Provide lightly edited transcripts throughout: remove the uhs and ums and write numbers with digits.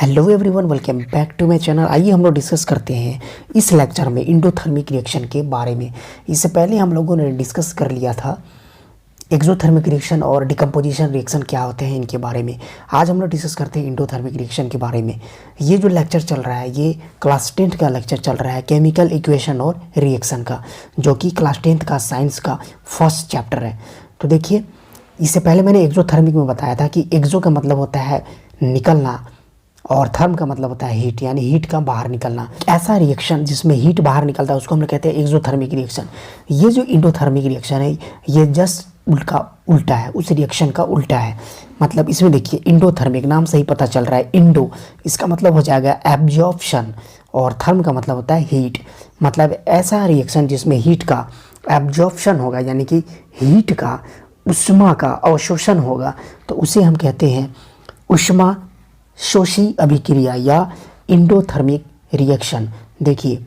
Hello everyone, welcome back to my channel. आइए हम लोग डिस्कस करते हैं इस लेक्चर में इंडोथर्मिक रिएक्शन के बारे में। इससे पहले हम लोगों ने डिस्कस कर लिया था एक्सोथर्मिक रिएक्शन और डिकम्पोजिशन रिएक्शन क्या होते हैं इनके बारे में। आज हम लोग डिस्कस करते हैं इंडोथर्मिक रिएक्शन के बारे में। ये जो लेक्चर चल रहा है ये क्लास 10th का लेक्चर चल रहा है, केमिकल इक्वेशन और रिएक्शन का, जो कि क्लास 10th का साइंस का फर्स्ट चैप्टर है। तो देखिए, इससे पहले मैंने एक्सोथर्मिक में बताया था कि एक्सो का मतलब होता है निकलना और थर्म का मतलब होता है हीट, यानी हीट का बाहर निकलना। ऐसा रिएक्शन जिसमें हीट बाहर निकलता है उसको हम लोग कहते हैं एक्सोथर्मिक रिएक्शन। ये जो इंडोथर्मिक रिएक्शन है ये जस्ट उल्टा है, उस रिएक्शन का उल्टा है। मतलब इसमें देखिए, इंडोथर्मिक नाम से ही पता चल रहा है, इंडो इसका मतलब हो जाएगा एब्जॉर्प्शन और थर्म का मतलब होता है हीट। मतलब ऐसा रिएक्शन जिसमें हीट का एब्जॉर्प्शन होगा, यानी कि हीट का उष्मा का अवशोषण होगा, तो उसे हम कहते हैं उष्मा शोषी अभिक्रिया या इंडोथर्मिक रिएक्शन। देखिए,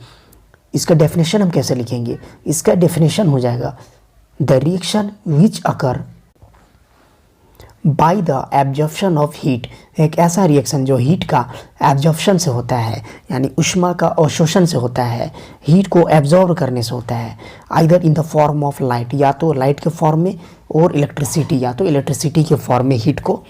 इसका डेफिनेशन हम कैसे लिखेंगे। इसका डेफिनेशन हो जाएगा the reaction which occur by the absorption of heat. एक ऐसा रिएक्शन जो हीट का एब्जॉर्प्शन से होता है, यानी उष्मा का अवशोषण से होता है, हीट को एब्जॉर्ब करने से होता है, either in the form of light, या तो लाइट के फॉर्म में, और इलेक्ट्रिसिटी, या तो इलेक्ट्रिसिटी के फॉर्म में हीट को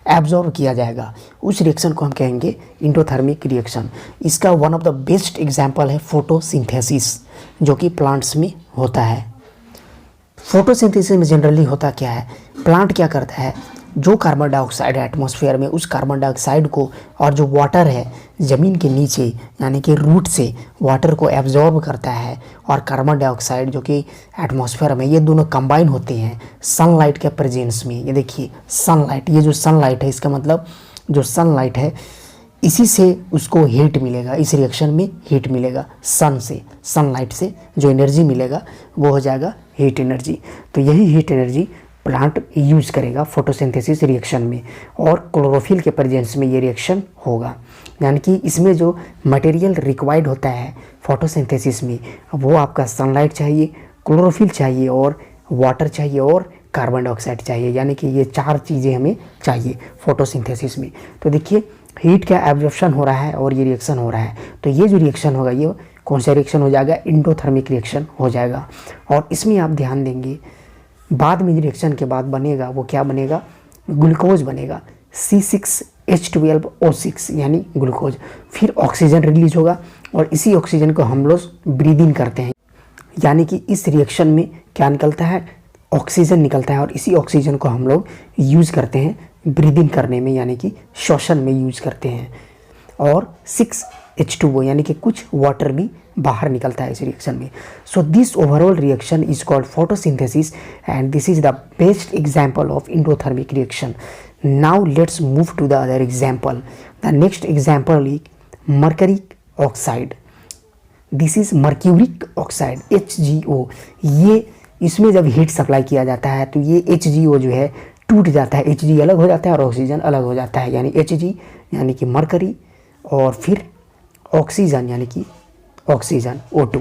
एब्जॉर्ब किया जाएगा। उस रिएक्शन को हम कहेंगे इंडोथर्मिक रिएक्शन। इसका one of the best example है फोटोसिंथेसिस, जो कि प्लांट्स में होता है। फोटोसिंथेसिस में जनरली होता क्या है, प्लांट क्या करता है, जो कार्बन डाइऑक्साइड है एटमॉस्फेयर में, उस कार्बन डाइऑक्साइड को, और जो वाटर है ज़मीन के नीचे यानी कि रूट से वाटर को एब्जॉर्ब करता है, और कार्बन डाइऑक्साइड जो कि एटमॉस्फेयर में, ये दोनों कंबाइन होते हैं सनलाइट के प्रेजेंस में। ये देखिए सनलाइट, ये जो सनलाइट है इसका मतलब जो सनलाइट है इसी से उसको हीट मिलेगा, इस रिएक्शन में हीट मिलेगा सन से, सनलाइट से जो एनर्जी मिलेगा वो हो जाएगा हीट एनर्जी। तो यही हीट एनर्जी प्लांट यूज करेगा फोटोसिंथेसिस रिएक्शन में, और क्लोरोफिल के प्रेजेंस में ये रिएक्शन होगा। यानी कि इसमें जो मटेरियल रिक्वायर्ड होता है फोटोसिंथेसिस में, वो आपका सनलाइट चाहिए, क्लोरोफिल चाहिए, और वाटर चाहिए, और कार्बन डाइऑक्साइड चाहिए। यानी कि ये चार चीज़ें हमें चाहिए फोटोसिंथेसिस में। तो देखिए, हीट का एब्जॉर्प्शन हो रहा है और ये रिएक्शन हो रहा है, तो ये जो रिएक्शन होगा ये कौन सा रिएक्शन हो जाएगा, इंडोथर्मिक रिएक्शन हो जाएगा। और इसमें आप ध्यान देंगे, बाद में रिएक्शन के बाद बनेगा वो क्या बनेगा, ग्लूकोज बनेगा, C6H12O6 यानी ग्लूकोज। फिर ऑक्सीजन रिलीज होगा, और इसी ऑक्सीजन को हम लोग ब्रीद इन करते हैं। यानी कि इस रिएक्शन में क्या निकलता है, ऑक्सीजन निकलता है, और इसी ऑक्सीजन को हम लोग यूज़ करते हैं ब्रीद इन करने में, यानी कि श्वसन में यूज करते हैं। और 6H2O यानी कि कुछ वाटर भी बाहर निकलता है इस रिएक्शन में। So this overall reaction is called photosynthesis, and this is the best example of endothermic reaction. Now let's move to the other example. The next example is mercuric oxide. This is mercuric oxide HgO। ये इसमें जब heat supply किया जाता है तो ये HgO जो है टूट जाता है, Hg अलग हो जाता है और ऑक्सीजन अलग हो जाता है, यानी Hg यानी कि मरकरी, और फिर ऑक्सीजन यानी कि ऑक्सीजन O2।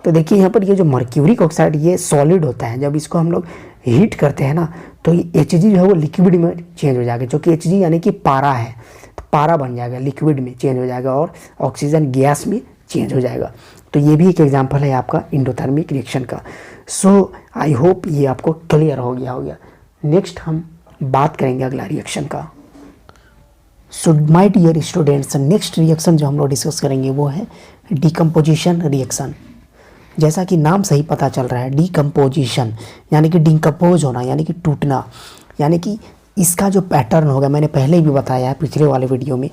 तो देखिए यहाँ पर ये जो मर्क्यूरिक ऑक्साइड ये सॉलिड होता है, जब इसको हम लोग हीट करते हैं ना तो ये Hg जो है वो लिक्विड में चेंज हो जाएगा, जो कि Hg यानी कि पारा है, तो पारा बन जाएगा, लिक्विड में चेंज हो जाएगा, और ऑक्सीजन गैस में चेंज हो जाएगा। तो ये भी एक एग्जाम्पल है आपका इंडोथर्मिक रिएक्शन का। सो आई होप ये आपको क्लियर हो गया। नेक्स्ट हम बात करेंगे अगला रिएक्शन का। So my dear students, next reaction जो हम लोग डिस्कस करेंगे वो है डिकम्पोजिशन रिएक्शन। जैसा कि नाम से ही पता चल रहा है, डिकम्पोजिशन यानी कि डिकम्पोज होना, यानी कि टूटना। यानी कि इसका जो पैटर्न होगा, मैंने पहले भी बताया है पिछले वाले वीडियो में,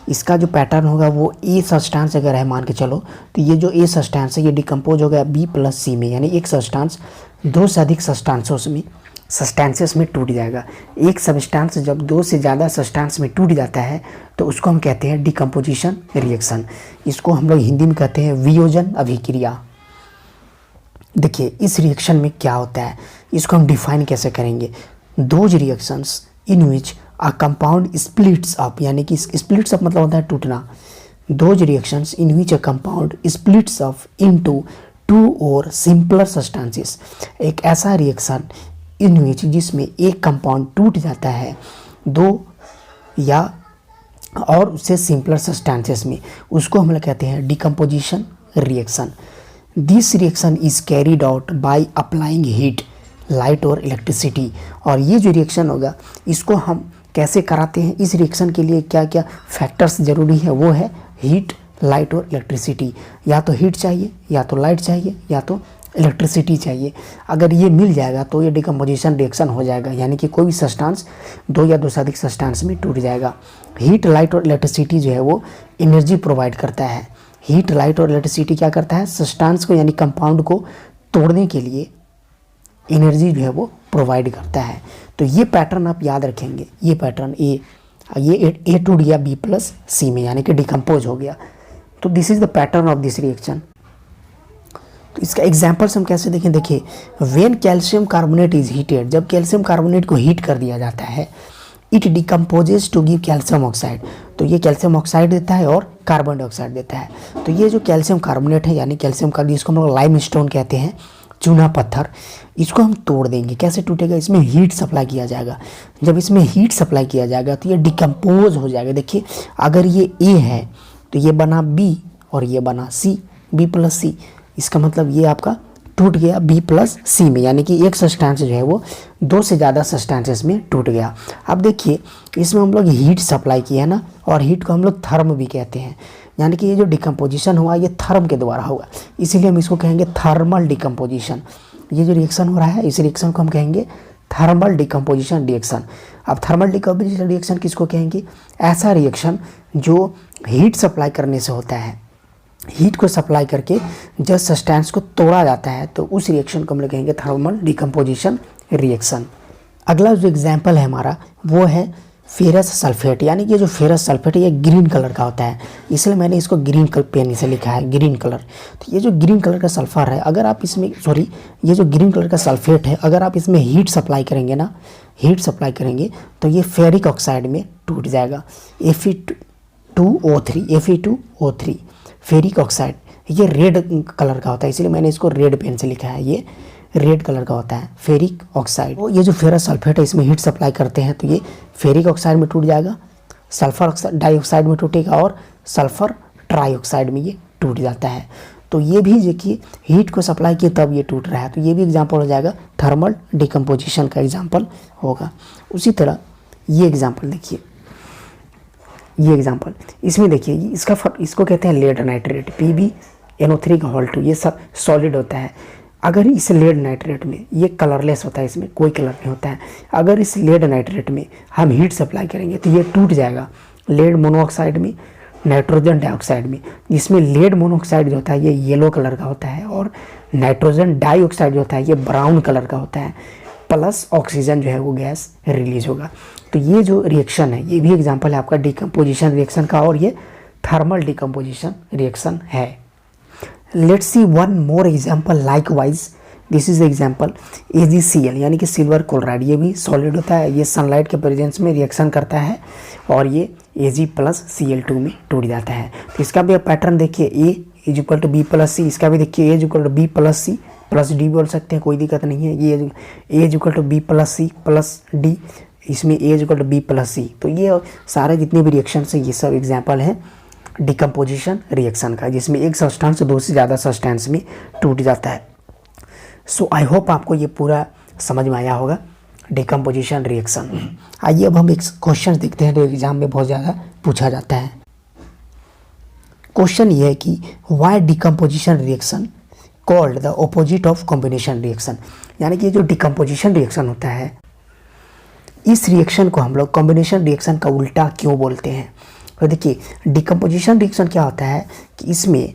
इसका जो पैटर्न होगा वो ए सब्सटेंस अगर है मान के चलो, तो ये जो ए सब्सटेंस है ये डिकम्पोज हो गया B+C में, यानी एक सब्सटेंस दो से अधिक सब्सटेंसेस में टूट जाएगा। एक सब्सटेंस जब दो से ज़्यादा सब्सटेंस में टूट जाता है तो उसको हम कहते हैं डिकम्पोजिशन रिएक्शन। इसको हम लोग हिंदी में कहते हैं वियोजन अभिक्रिया। देखिए, इस रिएक्शन में क्या होता है, इसको हम डिफाइन कैसे करेंगे। Those reactions in which a compound splits up, यानी कि स्प्लिट्स अप मतलब होता है टूटना। Those reactions in which a compound splits up into two और सिंपलर सब्सटेंसेस। एक ऐसा रिएक्शन इन विच जिसमें एक कंपाउंड टूट जाता है दो या और उससे सिंपलर सब्सटेंसेस में, उसको हम लोग कहते हैं decomposition reaction. This reaction is carried out by applying heat, light और इलेक्ट्रिसिटी। और ये जो रिएक्शन होगा इसको हम कैसे कराते हैं, इस रिएक्शन के लिए क्या क्या फैक्टर्स ज़रूरी है, वो है हीट, लाइट और इलेक्ट्रिसिटी। या तो हीट चाहिए, या तो लाइट चाहिए, या तो इलेक्ट्रिसिटी चाहिए। अगर ये मिल जाएगा तो ये डिकम्पोजिशन रिएक्शन हो जाएगा, यानी कि कोई भी सब्सटेंस दो या दो से अधिक सब्सटेंस में टूट जाएगा। हीट, लाइट और इलेक्ट्रिसिटी जो है वो एनर्जी प्रोवाइड करता है। हीट, लाइट और इलेक्ट्रिसिटी क्या करता है, सब्सटेंस को यानी कंपाउंड को तोड़ने के लिए एनर्जी जो है वो प्रोवाइड करता है। तो ये पैटर्न आप याद रखेंगे, ये पैटर्न ए टूट गया बी प्लस सी में, यानी कि डिकम्पोज हो गया। तो this is the pattern of this reaction. तो इसका एग्जाम्पल्स हम कैसे देखें, देखिए when calcium carbonate is heated, जब कैल्शियम कार्बोनेट को हीट कर दिया जाता है, it decomposes to give calcium oxide, तो ये कैल्शियम ऑक्साइड देता है और कार्बन डाइऑक्साइड देता है। तो ये जो कैल्शियम कार्बोनेट है यानी कैल्शियम का, जिसको हम लोग लाइम स्टोन कहते हैं, चूना पत्थर, इसको हम तोड़ देंगे। कैसे टूटेगा, इसमें हीट सप्लाई किया जाएगा। जब इसमें हीट सप्लाई किया जाएगा तो ये डिकम्पोज हो जाएगा। देखिए अगर ये ए है तो ये बना बी और ये बना सी, बी प्लस सी, इसका मतलब ये आपका टूट गया बी प्लस सी में, यानी कि एक सब्सटेंस जो है वो दो से ज़्यादा सब्सटेंसेस में टूट गया। अब देखिए इसमें हम लोग हीट सप्लाई किया है ना, और हीट को हम लोग थर्म भी कहते हैं, यानी कि ये जो डिकम्पोजिशन हुआ ये थर्म के द्वारा होगा, इसीलिए हम इसको कहेंगे थर्मल डिकम्पोजिशन। ये जो रिएक्शन हो रहा है इस रिएक्शन को हम कहेंगे थर्मल डिकम्पोजिशन रिएक्शन। अब थर्मल डिकम्पोजिशन रिएक्शन किसको कहेंगे, ऐसा रिएक्शन जो हीट सप्लाई करने से होता है। हीट को सप्लाई करके जब सब्सटेंस को तोड़ा जाता है तो उस रिएक्शन को हम लोग कहेंगे थर्मल डिकम्पोजिशन रिएक्शन। अगला जो एग्जाम्पल है हमारा वो है फेरस सल्फेट, यानी कि जो फेरस सल्फेट है ये ग्रीन कलर का होता है, इसलिए मैंने इसको ग्रीन कलर पेन से लिखा है, ग्रीन कलर। तो ये जो ग्रीन कलर का सल्फर है, अगर आप इसमें ये जो ग्रीन कलर का सल्फेट है, अगर आप इसमें हीट सप्लाई करेंगे ना, हीट सप्लाई करेंगे तो ये फेरिक ऑक्साइड में टूट जाएगा, Fe2O3 फेरिक ऑक्साइड। ये रेड कलर का होता है, इसलिए मैंने इसको रेड पेन से लिखा है, ये रेड कलर का होता है फेरिक ऑक्साइड। तो ये जो फेरस सल्फेट है इसमें हीट सप्लाई करते हैं तो ये फेरिक ऑक्साइड में टूट जाएगा, सल्फर डाइऑक्साइड में टूटेगा और सल्फर ट्राइऑक्साइड में ये टूट जाता है। तो ये भी देखिए हीट को सप्लाई किए तब ये टूट रहा है, तो ये भी एग्जाम्पल हो जाएगा थर्मल डिकम्पोजिशन का एग्जाम्पल होगा। उसी तरह ये एग्जाम्पल देखिए, ये एग्जाम्पल इसमें देखिए इसको कहते हैं लेड नाइट्रेट, PbNO3 ये सब सॉलिड होता है। अगर इस लेड नाइट्रेट में, ये कलरलेस होता है, इसमें कोई कलर नहीं होता है, अगर इस लेड नाइट्रेट में हम हीट सप्लाई करेंगे तो ये टूट जाएगा लेड मोनोऑक्साइड में, नाइट्रोजन डाइऑक्साइड में। इसमें लेड मोनोऑक्साइड जो होता है ये येलो कलर का होता है और नाइट्रोजन डाइऑक्साइड जो होता है ये ब्राउन कलर का होता है, प्लस ऑक्सीजन जो है वो गैस रिलीज होगा। तो ये जो रिएक्शन है ये भी एग्जाम्पल है आपका डिकम्पोजिशन रिएक्शन का, और ये थर्मल डिकम्पोजिशन रिएक्शन है। Let's see one more example likewise. This is example AgCl, यानी कि सिल्वर क्लोराइड, ये भी सॉलिड होता है, ये सनलाइट के प्रेजेंस में रिएक्शन करता है और ये Ag+Cl2 में टूट जाता है। तो इसका भी पैटर्न देखिए, A=B+C, इसका भी देखिए A=B+C+D बोल सकते हैं, कोई दिक्कत नहीं है। ये A=B+C+D, इसमें A=B+C। तो ये सारे जितने भी रिएक्शन है ये सब एग्जाम्पल हैं डिकम्पोजिशन रिएक्शन का, जिसमें एक सब्सटेंस दो से ज़्यादा सब्सटेंस में टूट जाता है। सो आई होप आपको ये पूरा समझ में आया होगा डिकम्पोजिशन रिएक्शन। आइए अब हम एक क्वेश्चन देखते हैं जो एग्जाम में बहुत ज़्यादा पूछा जाता है। क्वेश्चन ये है कि why decomposition reaction called the opposite of combination reaction, यानी कि जो डिकम्पोजिशन रिएक्शन होता है इस रिएक्शन को हम लोग कॉम्बिनेशन रिएक्शन का उल्टा क्यों बोलते हैं। तो देखिए डिकम्पोजिशन रिएक्शन क्या होता है कि इसमें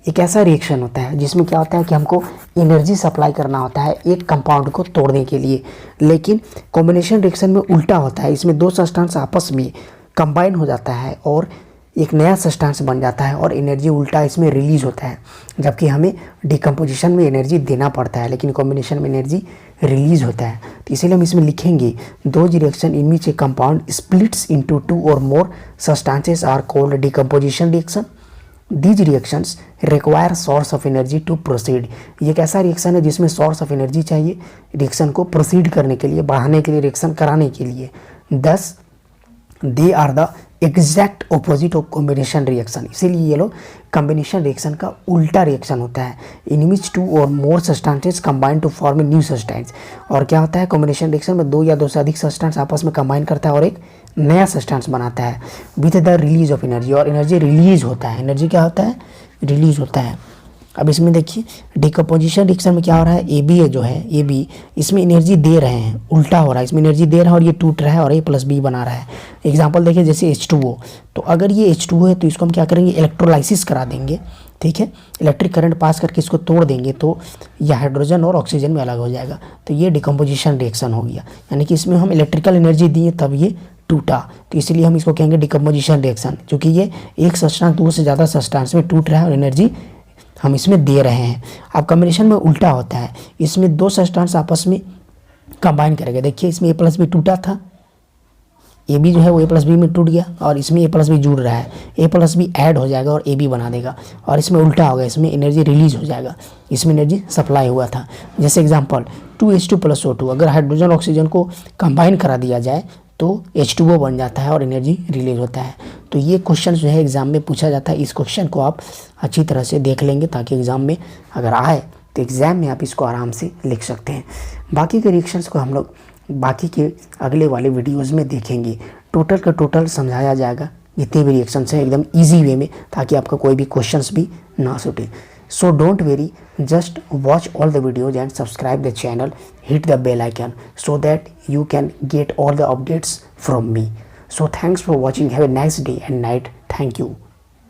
एक ऐसा रिएक्शन होता है जिसमें क्या होता है कि हमको एनर्जी सप्लाई करना होता है एक कंपाउंड को तोड़ने के लिए, लेकिन कॉम्बिनेशन रिएक्शन में उल्टा होता है, इसमें दो सब्सटेंस आपस में कंबाइन हो जाता है और एक नया सब्सटेंस बन जाता है और एनर्जी उल्टा इसमें रिलीज होता है, जबकि हमें डिकम्पोजिशन में एनर्जी देना पड़ता है लेकिन कॉम्बिनेशन में एनर्जी रिलीज होता है। तो इसीलिए हम इसमें लिखेंगे those reaction in which a compound splits into 2 और more substances are called decomposition reaction. These reactions require source of energy to proceed. ये एक ऐसा रिएक्शन है जिसमें सोर्स ऑफ एनर्जी चाहिए रिएक्शन को प्रोसीड करने के लिए, बढ़ाने के लिए, रिएक्शन कराने के लिए। Thus they are the exact opposite of combination reaction, इसीलिए ये लोग कॉम्बिनेशन रिएक्शन का उल्टा रिएक्शन होता है, इन विच 2 और more substances combine to form a new substance. और क्या होता है कॉम्बिनेशन रिएक्शन में 2 या 2 से अधिक सब्सटेंस आपस में कंबाइन करता है और एक नया सब्सटेंस बनाता है with the release of energy, और एनर्जी रिलीज होता है, एनर्जी क्या होता है, रिलीज होता है। अब इसमें देखिए डिकम्पोजिशन रिएक्शन में क्या हो रहा है, ए बी जो है, ए बी इसमें एनर्जी दे रहे हैं, उल्टा हो रहा है, इसमें एनर्जी दे रहा है और ये टूट रहा है और ए प्लस बी बना रहा है। एग्जांपल देखिए जैसे H2O, तो अगर ये H2O है तो इसको हम क्या करेंगे, इलेक्ट्रोलाइसिस करा देंगे, ठीक है, इलेक्ट्रिक करंट पास करके इसको तोड़ देंगे तो यह हाइड्रोजन और ऑक्सीजन में अलग हो जाएगा, तो ये डिकम्पोजिशन रिएक्शन हो गया। यानी कि इसमें हम इलेक्ट्रिकल एनर्जी दिए तब ये टूटा, तो इसलिए हम इसको कहेंगे डिकम्पोजिशन रिएक्शन, क्योंकि ये एक सब्सटेंस 2 से ज़्यादा सब्सटेंस में टूट रहा है और एनर्जी हम इसमें दे रहे हैं। अब कॉम्बिनेशन में उल्टा होता है, इसमें 2 सब्सटेंस आपस में कंबाइन करेंगे। देखिए इसमें ए प्लस बी टूटा था, ए बी जो है वो ए प्लस बी में टूट गया और इसमें ए प्लस बी जुड़ रहा है, ए प्लस बी ऐड हो जाएगा और ए बी बना देगा, और इसमें उल्टा होगा, इसमें एनर्जी रिलीज हो जाएगा, इसमें एनर्जी सप्लाई हुआ था। जैसे एग्जांपल 2H2 + O2, अगर हाइड्रोजन ऑक्सीजन को कंबाइन करा दिया जाए तो H2O बन जाता है और एनर्जी रिलीज होता है। तो ये क्वेश्चन जो है एग्ज़ाम में पूछा जाता है, इस क्वेश्चन को आप अच्छी तरह से देख लेंगे ताकि एग्ज़ाम में अगर आए तो एग्ज़ाम में आप इसको आराम से लिख सकते हैं। बाकी के रिएक्शंस को हम लोग बाकी के अगले वाले वीडियोस में देखेंगे, टोटल का टोटल समझाया जाएगा जितने भी रिएक्शंस हैं एकदम ईजी वे में, ताकि आपका कोई भी क्वेश्चंस भी ना छूटे। So don't worry, just watch all the videos and subscribe the channel, hit the bell icon so that you can get all the updates from me. So thanks for watching, have a nice day and night, thank you.